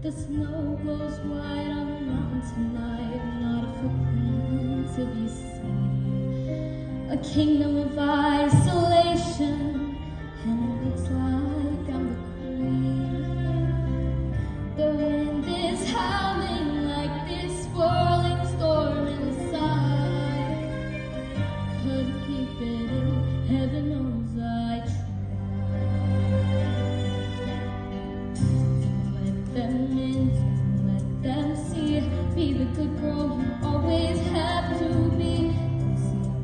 The snow glows white on the mountain tonight, not a footprint to be seen. A kingdom of isolation, and it looks like I'm the queen. The wind is howling like this swirling storm inside. Couldn't keep it in, heaven knows I tried. Don't let them in, don't let them see. Be the good girl you always have to be.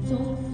Don't